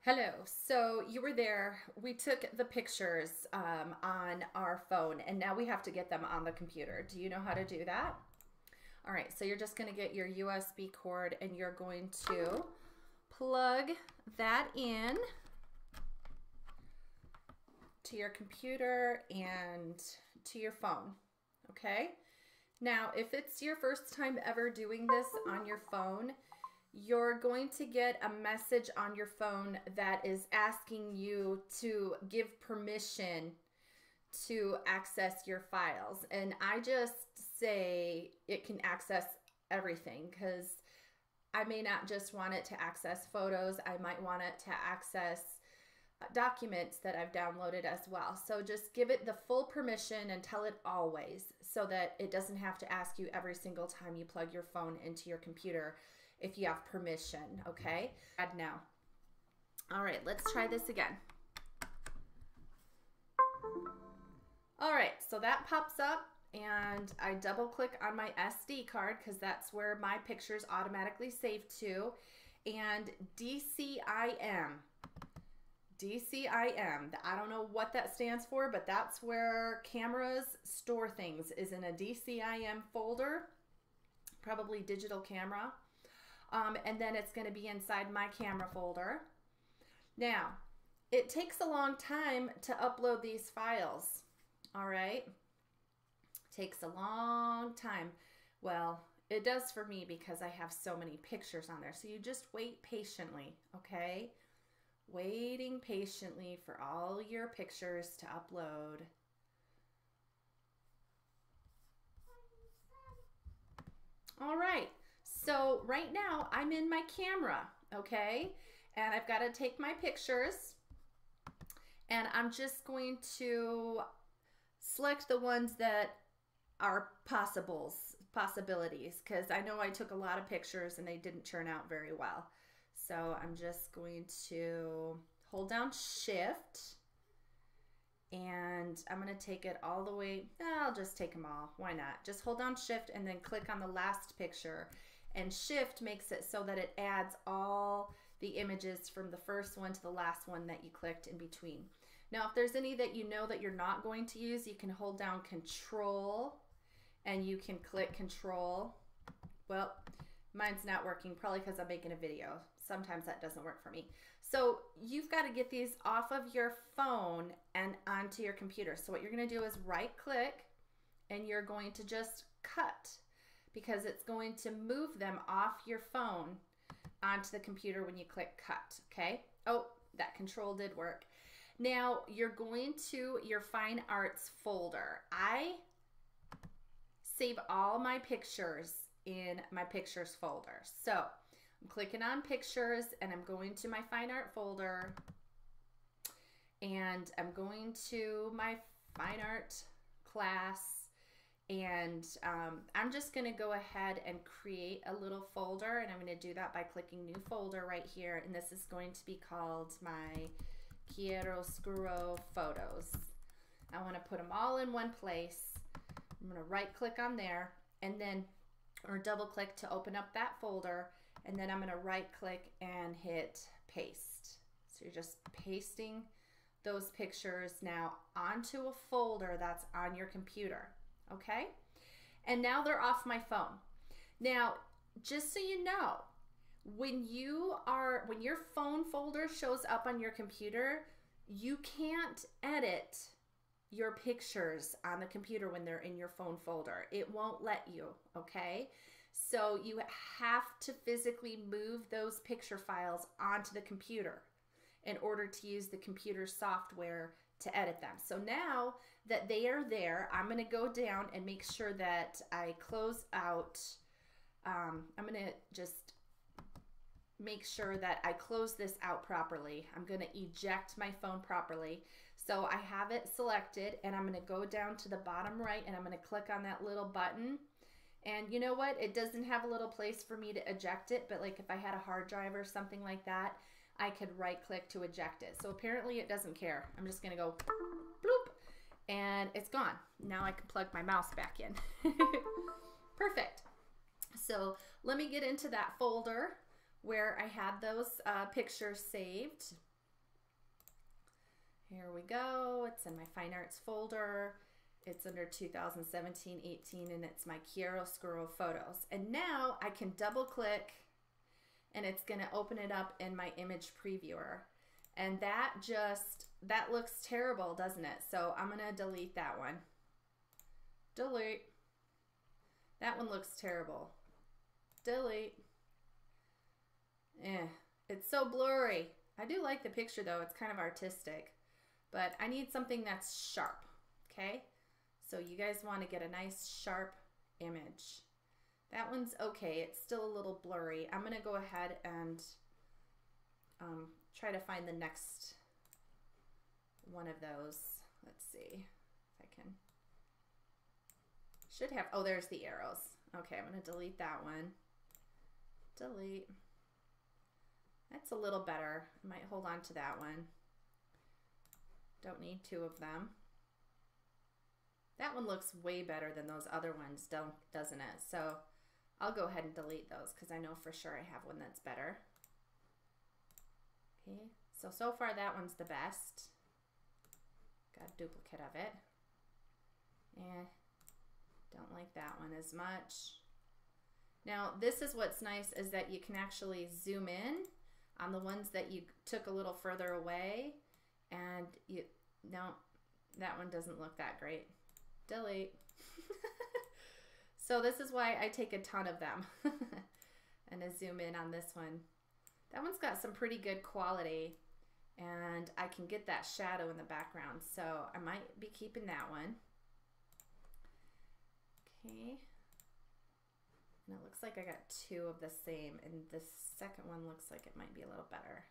Hello. So you were there. We took the pictures on our phone and now we have to get them on the computer. Do you know how to do that? All right. So you're just going to get your USB cord and you're going to plug that in to your computer and to your phone. Okay. Now, if it's your first time ever doing this on your phone, you're going to get a message on your phone that is asking you to give permission to access your files. And I just say it can access everything because I may not just want it to access photos. I might want it to access documents that I've downloaded as well. So just give it the full permission and tell it always so that it doesn't have to ask you every single time you plug your phone into your computer if you have permission, okay? Add now. All right, let's try this again. All right, so that pops up and I double click on my SD card because that's where my pictures automatically save to, and DCIM. DCIM, I don't know what that stands for, but that's where cameras store things, is in a DCIM folder, probably digital camera. And then it's going to be inside my camera folder. Now, it takes a long time to upload these files. All right. Takes a long time. Well, it does for me because I have so many pictures on there. So you just wait patiently, okay? Waiting patiently for all your pictures to upload. All right. So right now I'm in my camera, okay? And I've got to take my pictures and I'm just going to select the ones that are possibilities, because I know I took a lot of pictures and they didn't turn out very well. So I'm just going to hold down Shift and I'm going to take it all the way. I'll just take them all. Why not? Just hold down Shift and then click on the last picture. And Shift makes it so that it adds all the images from the first one to the last one that you clicked in between. Now, if there's any that you know that you're not going to use, you can hold down Control and you can click Control. Well, mine's not working, probably because I'm making a video. Sometimes that doesn't work for me. So you've got to get these off of your phone and onto your computer. So what you're going to do is right click and you're going to just cut, because it's going to move them off your phone onto the computer when you click cut, okay? Oh, that Control did work. Now you're going to your Fine Arts folder. I save all my pictures in my pictures folder. So I'm clicking on pictures and I'm going to my Fine Art folder and I'm going to my Fine Art class. And I'm just going to go ahead and create a little folder, and I'm going to do that by clicking new folder right here, and this is going to be called my Chiaroscuro photos. I want to put them all in one place. I'm going to right click on there and then, or double click to open up that folder, and then I'm going to right click and hit paste. So you're just pasting those pictures now onto a folder that's on your computer. Okay, and now they're off my phone. Now, just so you know, when your phone folder shows up on your computer, you can't edit your pictures on the computer when they're in your phone folder. It won't let you, okay? So you have to physically move those picture files onto the computer in order to use the computer software to edit them. So now that they are there, I'm going to go down and make sure that I close out. I'm going to just make sure that I close this out properly. I'm going to eject my phone properly. So I have it selected and I'm going to go down to the bottom right and I'm going to click on that little button. And you know what? It doesn't have a little place for me to eject it, but like if I had a hard drive or something like that, I could right click to eject it. So apparently it doesn't care. I'm just gonna go bloop and it's gone. Now I can plug my mouse back in. Perfect. So let me get into that folder where I had those pictures saved. Here we go. It's in my Fine Arts folder. It's under 2017-18 and it's my chiaroscuro photos. And now I can double click and it's gonna open it up in my image previewer. And that looks terrible, doesn't it? So I'm gonna delete that one. Delete. That one looks terrible. Delete. It's so blurry. I do like the picture though, it's kind of artistic, but I need something that's sharp, okay? So you guys want to get a nice sharp image. That one's okay, it's still a little blurry. I'm gonna go ahead and try to find the next one of those. Let's see if I can. Should have, oh, there's the arrows. Okay, I'm gonna delete that one. Delete. That's a little better. I might hold on to that one. Don't need two of them. That one looks way better than those other ones, doesn't it? So I'll go ahead and delete those because I know for sure I have one that's better. Okay, so far that one's the best. Got a duplicate of it. Don't like that one as much. Now this is what's nice is that you can actually zoom in on the ones that you took a little further away, and no, that one doesn't look that great. Delete. So this is why I take a ton of them. And I zoom in on this one. That one's got some pretty good quality and I can get that shadow in the background, so I might be keeping that one. Okay. And it looks like I got two of the same, and the second one looks like it might be a little better.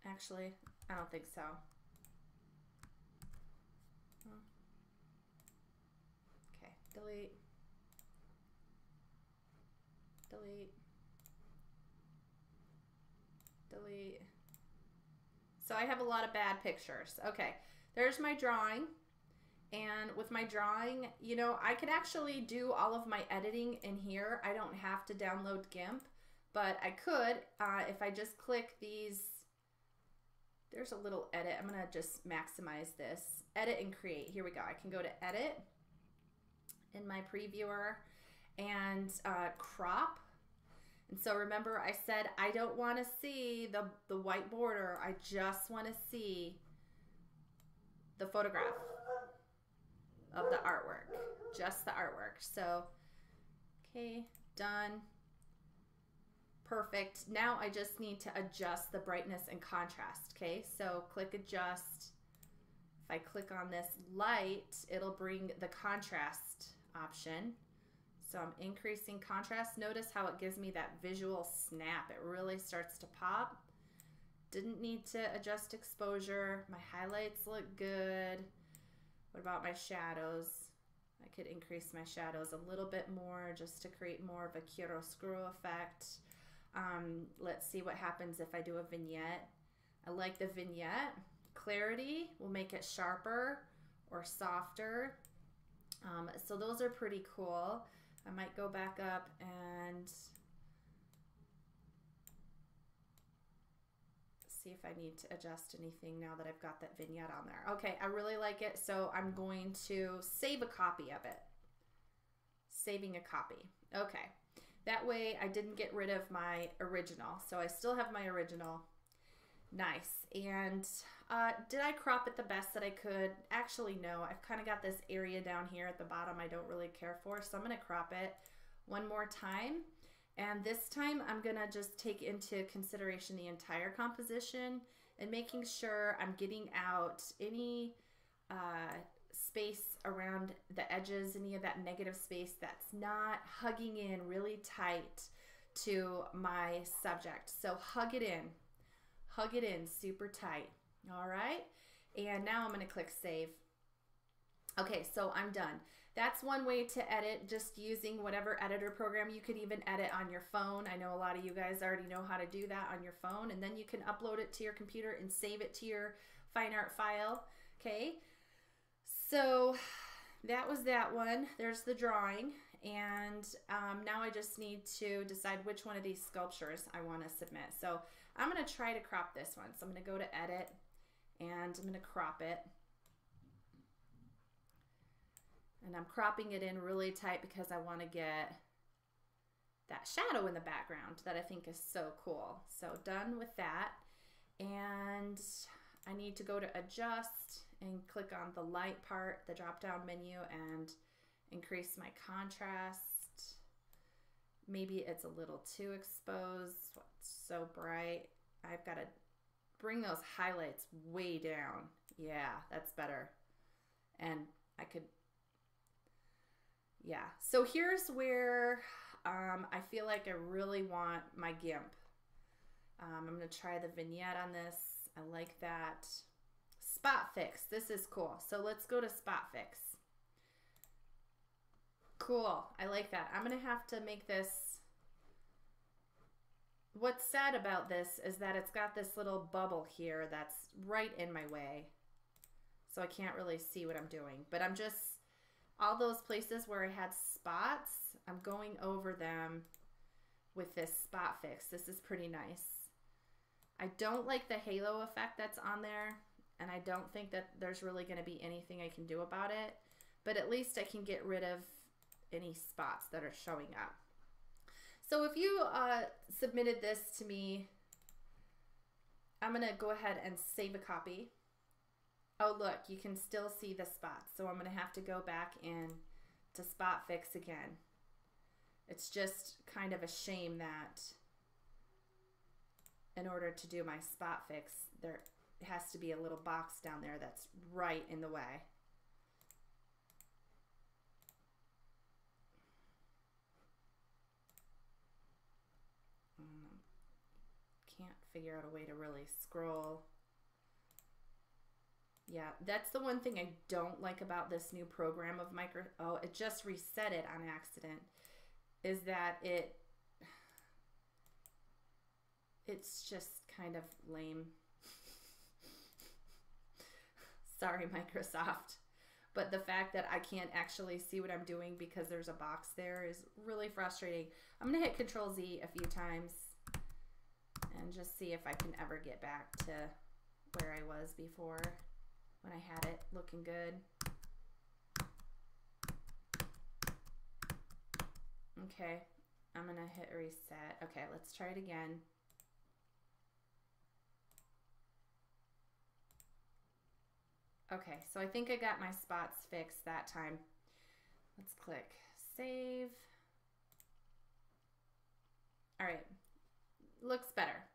Actually, I don't think so. Okay, delete. Delete. Delete. So I have a lot of bad pictures. Okay, there's my drawing. And with my drawing, you know, I could actually do all of my editing in here. I don't have to download GIMP, but I could if I just click these. There's a little edit. I'm gonna just maximize this. Edit and create. Here we go. I can go to edit in my previewer and crop. And so remember I said I don't want to see the white border. I just want to see the photograph of the artwork, just the artwork. So, okay, done. Perfect. Now I just need to adjust the brightness and contrast, okay? So click adjust. If I click on this light, it'll bring the contrast option. So I'm increasing contrast. Notice how it gives me that visual snap. It really starts to pop. Didn't need to adjust exposure. My highlights look good. What about my shadows? I could increase my shadows a little bit more just to create more of a chiaroscuro effect. Let's see what happens if I do a vignette. I like the vignette. Clarity will make it sharper or softer. So those are pretty cool. I might go back up and see if I need to adjust anything now that I've got that vignette on there. Okay, I really like it, so I'm going to save a copy of it. Saving a copy. Okay, that way I didn't get rid of my original, so I still have my original. Nice. And did I crop it the best that I could? Actually, no. I've kind of got this area down here at the bottom I don't really care for, so I'm going to crop it one more time. And this time I'm going to just take into consideration the entire composition and making sure I'm getting out any space around the edges, any of that negative space that's not hugging in really tight to my subject. So hug it in super tight. All right, and now I'm going to click save. Okay, so I'm done. That's one way to edit, just using whatever editor program. You could even edit on your phone. I know a lot of you guys already know how to do that on your phone, and then you can upload it to your computer and save it to your fine art file. Okay, so that was that one. There's the drawing, And now I just need to decide which one of these sculptures I want to submit. So I'm going to try to crop this one. So I'm going to go to edit and I'm going to crop it. And I'm cropping it in really tight because I want to get that shadow in the background that I think is so cool. So done with that. And I need to go to adjust and click on the light part, the drop down menu, and increase my contrast. Maybe it's a little too exposed. It's so bright. I've got to bring those highlights way down. Yeah, that's better. And I could, yeah. So here's where I feel like I really want my GIMP. I'm going to try the vignette on this. I like that. Spot fix. This is cool. So let's go to spot fix. Cool. I like that. I'm going to have to make this. What's sad about this is that it's got this little bubble here that's right in my way. So I can't really see what I'm doing. But I'm just, all those places where I had spots, I'm going over them with this spot fix. This is pretty nice. I don't like the halo effect that's on there, and I don't think that there's really going to be anything I can do about it, but at least I can get rid of any spots that are showing up. So if you submitted this to me, I'm going to go ahead and save a copy. Oh, look, you can still see the spots, so I'm going to have to go back in to spot fix again. It's just kind of a shame that in order to do my spot fix, there has to be a little box down there that's right in the way. Can't figure out a way to really scroll. Yeah, that's the one thing I don't like about this new program of oh, it just reset it on accident, is that it's just kind of lame. Sorry, Microsoft. But the fact that I can't actually see what I'm doing because there's a box there is really frustrating. I'm going to hit Control Z a few times and just see if I can ever get back to where I was before when I had it looking good. Okay, I'm going to hit reset. Okay, let's try it again. Okay, so I think I got my spots fixed that time. Let's click save. All right, looks better.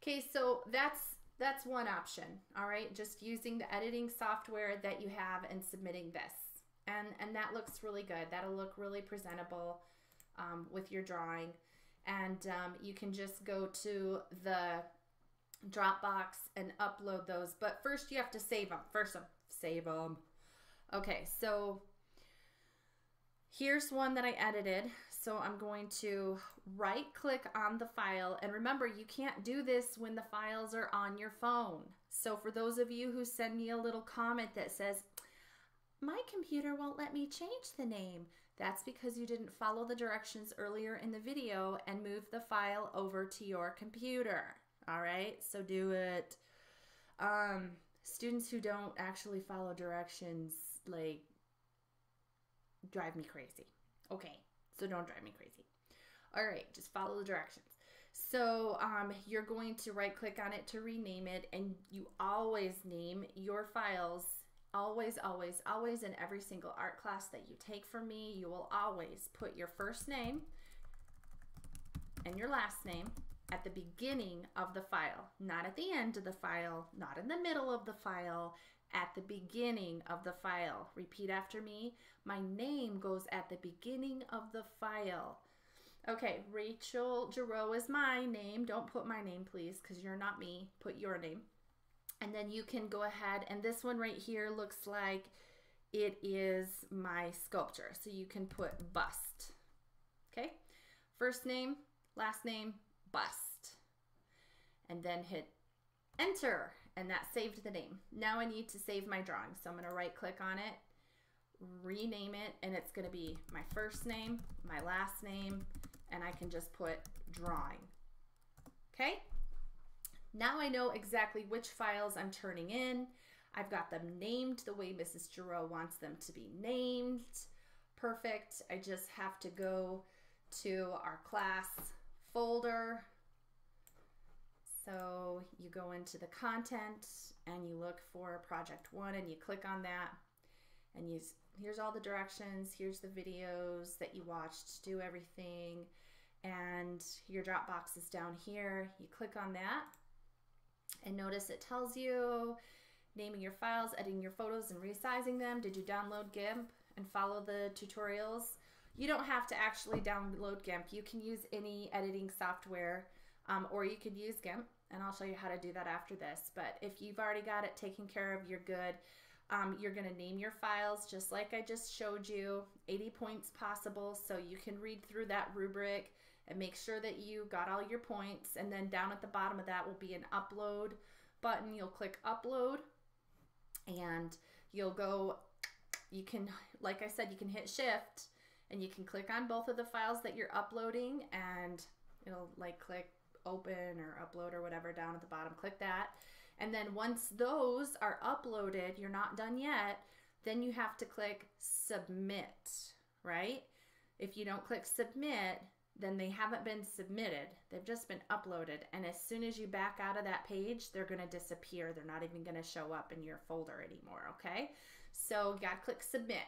Okay, so that's one option. All right, just using the editing software that you have and submitting this, and that looks really good. That'll look really presentable with your drawing, and you can just go to the Dropbox and upload those, but first you have to save them. Save them. Okay, so here's one that I edited. So I'm going to right click on the file, and remember, you can't do this when the files are on your phone. So for those of you who send me a little comment that says, my computer won't let me change the name, that's because you didn't follow the directions earlier in the video and move the file over to your computer. All right, so do it. Students who don't actually follow directions, like, drive me crazy. Okay, so don't drive me crazy. All right, just follow the directions. So you're going to right click on it to rename it, and you always name your files, always, always, always, in every single art class that you take from me. You will always put your first name and your last name at the beginning of the file, not at the end of the file, not in the middle of the file, at the beginning of the file. Repeat after me. My name goes at the beginning of the file. Okay, Rachel Girot is my name. Don't put my name, please, because you're not me. Put your name. And then you can go ahead, and this one right here looks like it is my sculpture. So you can put bust. Okay, first name, last name, bust, and then hit enter, and that saved the name. Now I need to save my drawing, so I'm going to right click on it, rename it, and it's going to be my first name, my last name, and I can just put drawing. Okay? Now I know exactly which files I'm turning in. I've got them named the way Mrs. Girot wants them to be named. Perfect. I just have to go to our class folder. So you go into the content and you look for project 1 and you click on that, and here's all the directions, here's the videos that you watched to do everything, and your Dropbox is down here. You click on that and notice it tells you naming your files, editing your photos and resizing them. Did you download GIMP and follow the tutorials? You don't have to actually download GIMP. You can use any editing software, or you could use GIMP, and I'll show you how to do that after this. But if you've already got it taken care of, you're good. You're going to name your files just like I just showed you, 80 points possible, so you can read through that rubric and make sure that you got all your points. And then down at the bottom of that will be an upload button. You'll click upload, and you'll go, you can, like I said, you can hit shift and you can click on both of the files that you're uploading, and it'll like click open or upload or whatever down at the bottom. Click that, and then once those are uploaded, you're not done yet, then you have to click submit, right? If you don't click submit, then they haven't been submitted. They've just been uploaded, and as soon as you back out of that page, they're going to disappear. They're not even going to show up in your folder anymore, okay? So you got to click submit.